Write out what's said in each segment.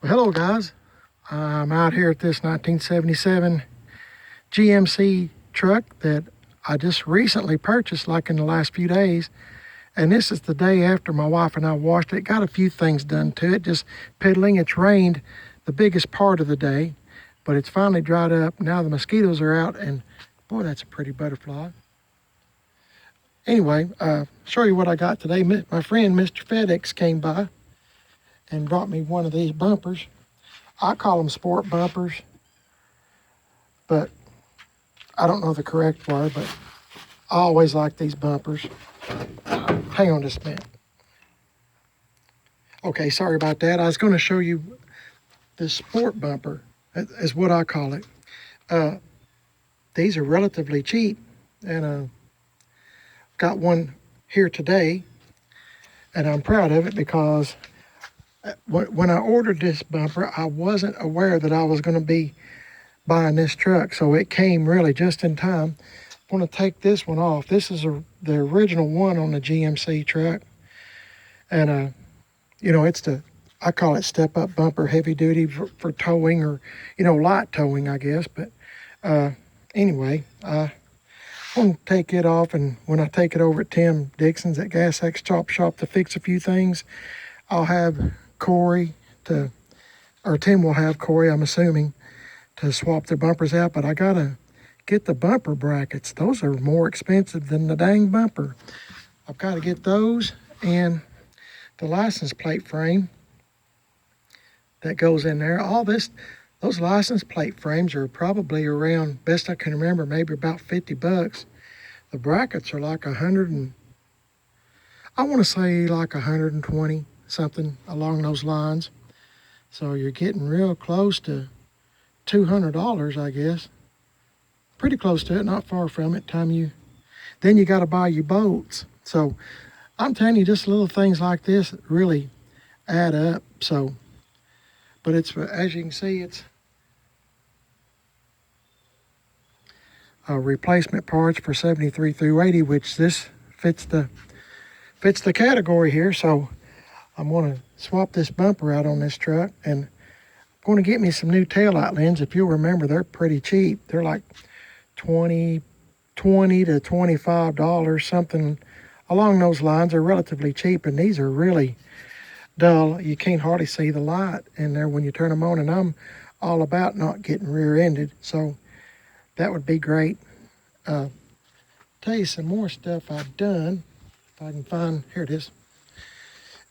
Well, hello guys. I'm out here at this 1977 GMC truck that I just recently purchased, like in the last few days. And this is the day after my wife and I washed it. Got a few things done to it, just piddling. It's rained the biggest part of the day, but it's finally dried up. Now the mosquitoes are out, and boy, that's a pretty butterfly. Anyway, show you what I got today. My friend Mr. FedEx came by and brought me one of these bumpers. I call them sport bumpers, but I don't know the correct word, but I always like these bumpers. Hang on just a minute. Okay, sorry about that. I was going to show you this sport bumper, is what I call it. These are relatively cheap, and got one here today, and I'm proud of it because when I ordered this bumper, I wasn't aware that I was going to be buying this truck, so it came really just in time. I'm going to take this one off. This is the original one on the GMC truck, and you know, I call it step-up bumper, heavy duty for towing, or light towing, I guess. But anyway, I'm going to take it off, and when I take it over at Tim Dixon's at Gas X Chop Shop to fix a few things, I'll have Corey or Tim will have Corey, I'm assuming, to swap their bumpers out. But I gotta get the bumper brackets. Those are more expensive than the dang bumper. I've got to get those, and the license plate frame that goes in there. Those license plate frames are probably around, best I can remember, maybe about $50. The brackets are like I want to say like 120, something along those lines. So you're getting real close to $200, I guess. Pretty close to it, not far from it. Then you got to buy your bolts. So I'm telling you, just little things like this really add up. So, but it's, as you can see, it's replacement parts for 73 through 80, which this fits the category here. So I'm going to swap this bumper out on this truck, and I'm going to get me some new taillight lenses. If you'll remember, they're pretty cheap. They're like $20 to $25, something along those lines. Are relatively cheap, and these are really dull. You can't hardly see the light in there when you turn them on, and I'm all about not getting rear-ended, so that would be great. Tell you some more stuff I've done. If I can find, here it is.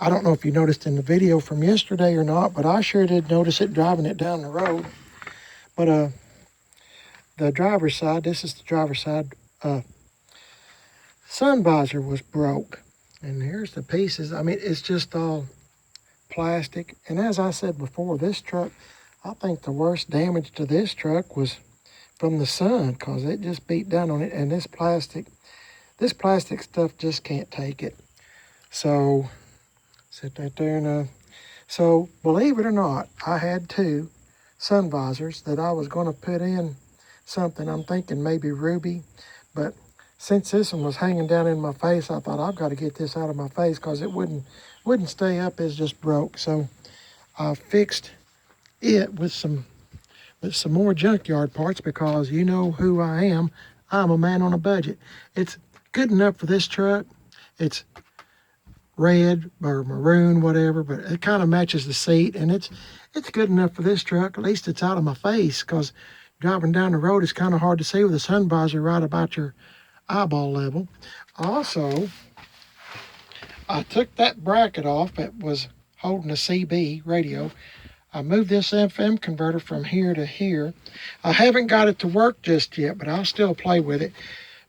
I don't know if you noticed in the video from yesterday or not, but I sure did notice it driving it down the road. But the driver's side, this is the driver's side, sun visor was broke. And here's the pieces. I mean, it's just all plastic. And as I said before, this truck, I think the worst damage to this truck was from the sun, because it just beat down on it. And this plastic stuff just can't take it. So sit that there, and so believe it or not, I had two sun visors that I was going to put in something. I'm thinking maybe ruby, but since this one was hanging down in my face, I thought I've got to get this out of my face because it wouldn't stay up. It's just broke. So I fixed it with some more junkyard parts, because you know who I am. I'm a man on a budget. It's good enough for this truck. It's red or maroon, whatever, but it kind of matches the seat, and it's good enough for this truck. At least it's out of my face, because driving down the road is kind of hard to see with a sun visor right about your eyeball level. Also, I took that bracket off that was holding a CB radio. I moved this FM converter from here to here. I haven't got it to work just yet, but I'll still play with it.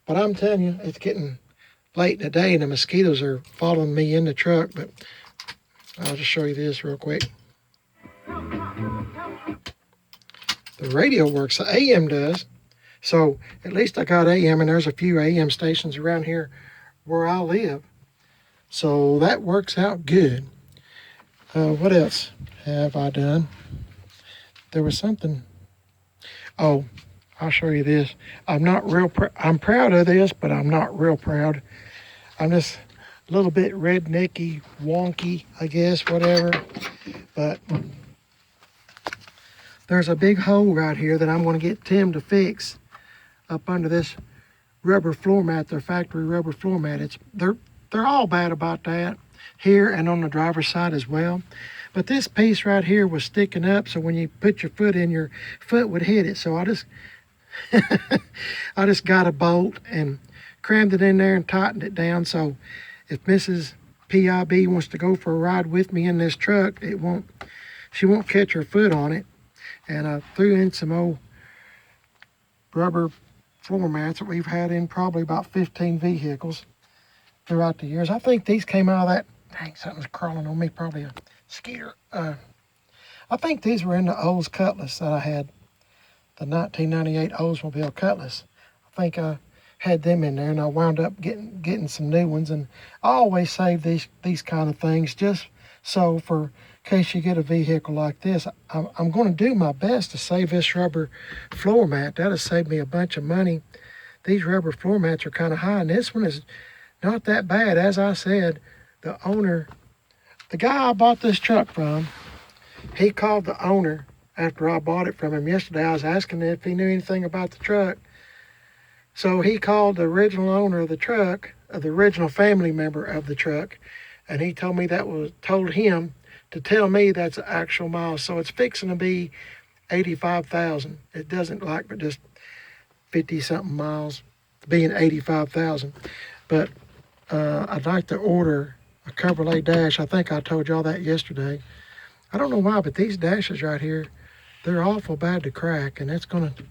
But I'm telling you, it's getting late in the day, and the mosquitoes are following me in the truck. But I'll just show you this real quick. The radio works, the AM does. So at least I got AM, and there's a few AM stations around here where I live. So that works out good. What else have I done? There was something. Oh, I'll show you this. I'm proud of this, but I'm not real proud. I'm just a little bit rednecky, wonky, I guess, whatever. But there's a big hole right here that I'm going to get Tim to fix up under this rubber floor mat, their factory rubber floor mat. They're all bad about that here and on the driver's side as well. But this piece right here was sticking up, so when you put your foot in, your foot would hit it. So I just I just got a bolt and crammed it in there and tightened it down, so if Mrs. PIB wants to go for a ride with me in this truck, she won't catch her foot on it. And I threw in some old rubber floor mats that we've had in probably about 15 vehicles throughout the years. I think these came out of that, dang, something's crawling on me, probably a skeeter. I think these were in the Olds Cutlass that I had, the 1998 Oldsmobile Cutlass. I think I had them in there, and I wound up getting some new ones. And I always save these kind of things just so for case you get a vehicle like this. I'm going to do my best to save this rubber floor mat. That'll save me a bunch of money. These rubber floor mats are kind of high, and this one is not that bad. As I said, the owner, the guy I bought this truck from, he called the owner after I bought it from him yesterday. I was asking him if he knew anything about the truck. So he called the original owner of the truck, the original family member of the truck, and he told me told him to tell me that's the actual miles. So it's fixing to be 85,000. It doesn't like but just 50 something miles, being 85,000. But I'd like to order a Chevrolet dash. I think I told y'all that yesterday. I don't know why, but these dashes right here, they're awful bad to crack, and it's going to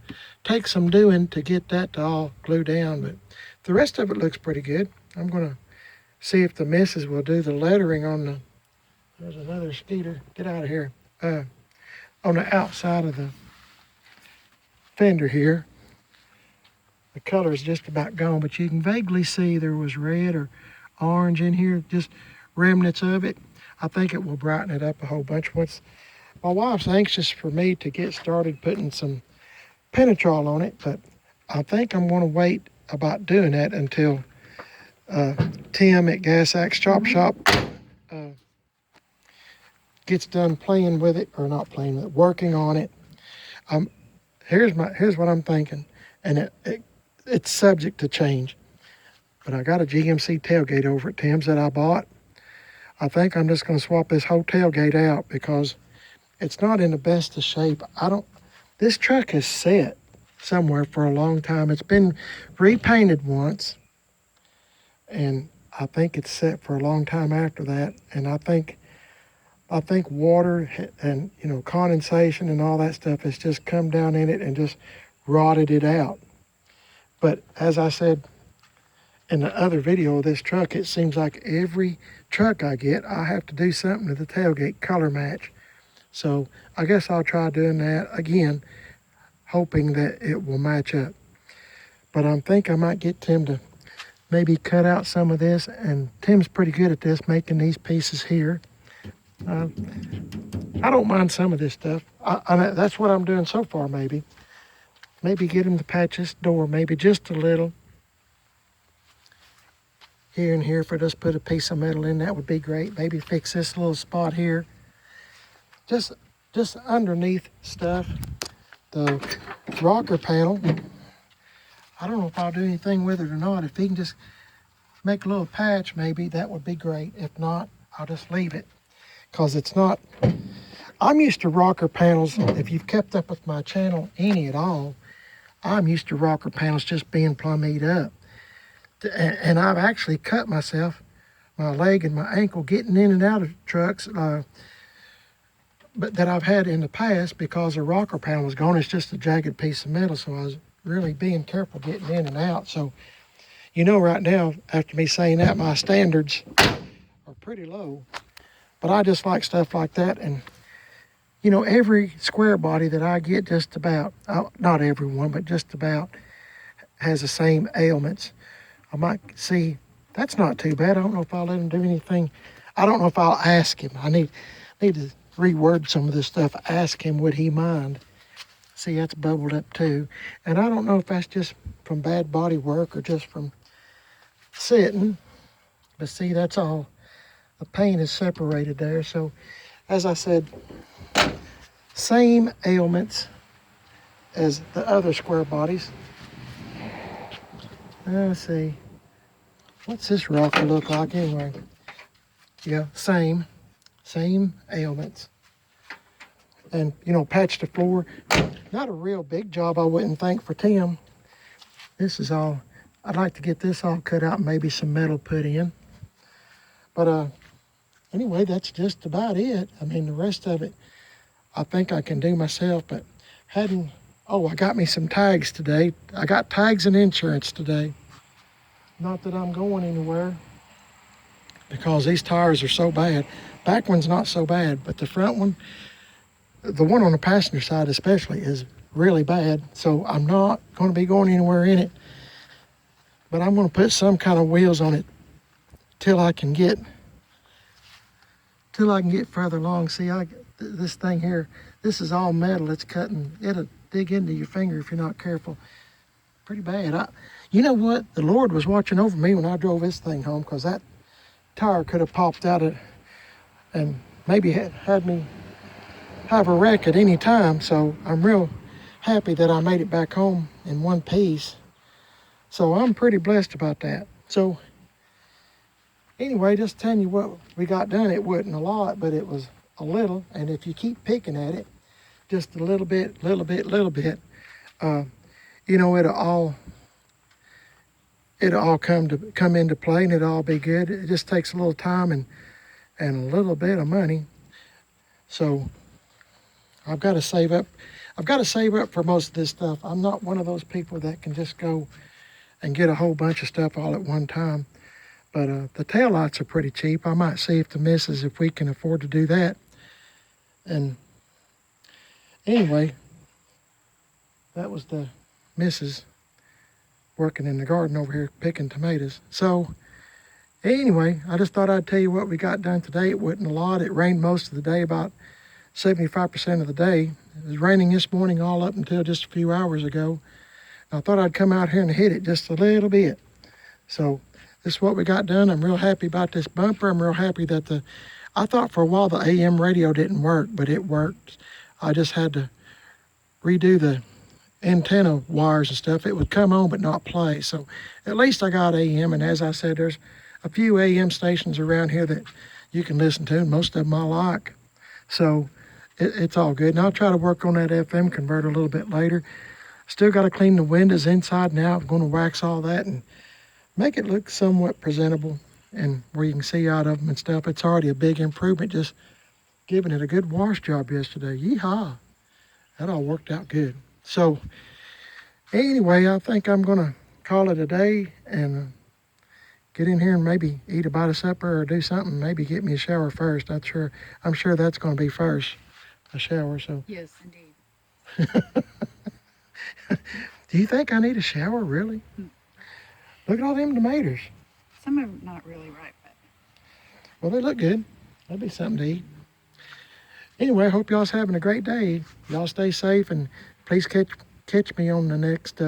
take some doing to get that to all glue down. But the rest of it looks pretty good. I'm going to see if the missus will do the lettering on the, there's another skeeter, get out of here, on the outside of the fender here. The color is just about gone, but you can vaguely see there was red or orange in here, just remnants of it. I think it will brighten it up a whole bunch. My wife's anxious for me to get started putting some penetrol on it, but I think I'm going to wait about doing that until Tim at Gas Axe Chop Shop gets done playing with it, or not playing with it, working on it. Here's what I'm thinking, and it's subject to change. But I got a GMC tailgate over at Tim's that I bought. I think I'm just going to swap this whole tailgate out because it's not in the best of shape. This truck has sat somewhere for a long time. It's been repainted once, and I think it's set for a long time after that. And I think water and condensation and all that stuff has just come down in it and just rotted it out. But as I said in the other video of this truck, it seems like every truck I get, I have to do something to the tailgate color match. So I guess I'll try doing that again, hoping that it will match up. But I think I might get Tim to maybe cut out some of this, and Tim's pretty good at this, making these pieces here. I don't mind some of this stuff. That's what I'm doing so far, maybe. Maybe get him to patch this door, maybe just a little. Here and here, if I just put a piece of metal in, that would be great. Maybe fix this little spot here. Just underneath stuff. The rocker panel, I don't know if I'll do anything with it or not. If he can just make a little patch, maybe, that would be great. If not, I'll just leave it. Because it's not, I'm used to rocker panels. If you've kept up with my channel any at all, I'm used to rocker panels just being plumb eat up. And I've actually cut myself, my leg and my ankle, getting in and out of trucks but that I've had in the past because the rocker panel was gone. It's just a jagged piece of metal, so I was really being careful getting in and out. So, right now, after me saying that, my standards are pretty low. But I just like stuff like that. And, every square body that I get, just about, not everyone, but just about, has the same ailments. I might see, that's not too bad. I don't know if I'll let him do anything. I don't know if I'll ask him. I need to reword some of this stuff. Ask him, would he mind? See, that's bubbled up too. And I don't know if that's just from bad body work or just from sitting. But see, that's all. The paint is separated there. So, as I said, same ailments as the other square bodies. Let's see. What's this rocker look like anyway? Yeah, same ailments. And, you know, patch the floor. Not a real big job, I wouldn't think, for Tim. This is all, I'd like to get this all cut out and maybe some metal put in. But anyway, that's just about it. I mean, the rest of it, I think I can do myself, but I got me some tags today. I got tags and insurance today. Not that I'm going anywhere because these tires are so bad. Back one's not so bad, but the front one, the one on the passenger side especially, is really bad. So I'm not going to be going anywhere in it, but I'm going to put some kind of wheels on it till I can get further along. See, this thing here, this is all metal. It's cutting, it'll dig into your finger if you're not careful. Pretty bad. You know what? The Lord was watching over me when I drove this thing home, because that tire could have popped out and maybe had me have a wreck at any time. So I'm real happy that I made it back home in one piece. So I'm pretty blessed about that. So anyway, just telling you what we got done. It wasn't a lot, but it was a little. And if you keep picking at it, just a little bit, you know, it'll all come into play, and it'll all be good. It just takes a little time and a little bit of money. So I've got to save up. I've got to save up for most of this stuff. I'm not one of those people that can just go and get a whole bunch of stuff all at one time. But the taillights are pretty cheap. I might see if we can afford to do that. And anyway, that was the missus working in the garden over here picking tomatoes. So anyway, I just thought I'd tell you what we got done today. It wasn't a lot. It rained most of the day, about 75% of the day. It was raining this morning all up until just a few hours ago. I thought I'd come out here and hit it just a little bit. So this is what we got done. I'm real happy about this bumper. I'm real happy that I thought for a while the AM radio didn't work, but it worked. I just had to redo the antenna wires and stuff. It would come on but not play. So at least I got AM, and as I said, there's a few AM stations around here that you can listen to, and most of them I like. So it's all good. And I'll try to work on that FM converter a little bit later. Still got to clean the windows inside and out. I'm going to wax all that and make it look somewhat presentable and where you can see out of them and stuff. It's already a big improvement, just giving it a good wash job yesterday. Yeehaw. That all worked out good. So anyway, I think I'm going to call it a day and get in here and maybe eat a bite of supper or do something. Maybe get me a shower first. I'm sure that's going to be first, a shower. So yes, indeed. Do you think I need a shower, really? Look at all them tomatoes. Some are not really ripe, but well, they look good. That'd be something to eat. Anyway, I hope y'all's having a great day. Y'all stay safe, and please catch me on the next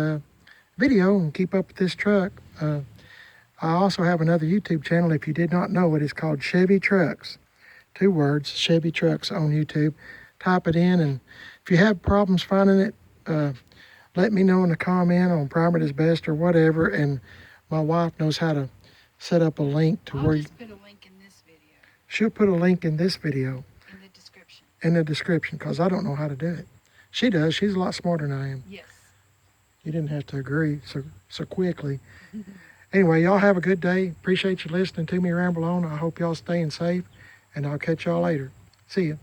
video and keep up with this truck. I also have another YouTube channel. If you did not know it, it's called Chevy Trucks. 2 words, Chevy Trucks on YouTube. Type it in, and if you have problems finding it, let me know in the comment on Prime It Is Best or whatever, and my wife knows how to set up a link to where you... I'll just put a link in this video. She'll put a link in this video. In the description. In the description, because I don't know how to do it. She does. She's a lot smarter than I am. Yes. You didn't have to agree so quickly. Anyway, y'all have a good day. Appreciate you listening to me ramble on. I hope y'all staying safe, and I'll catch y'all later. See ya.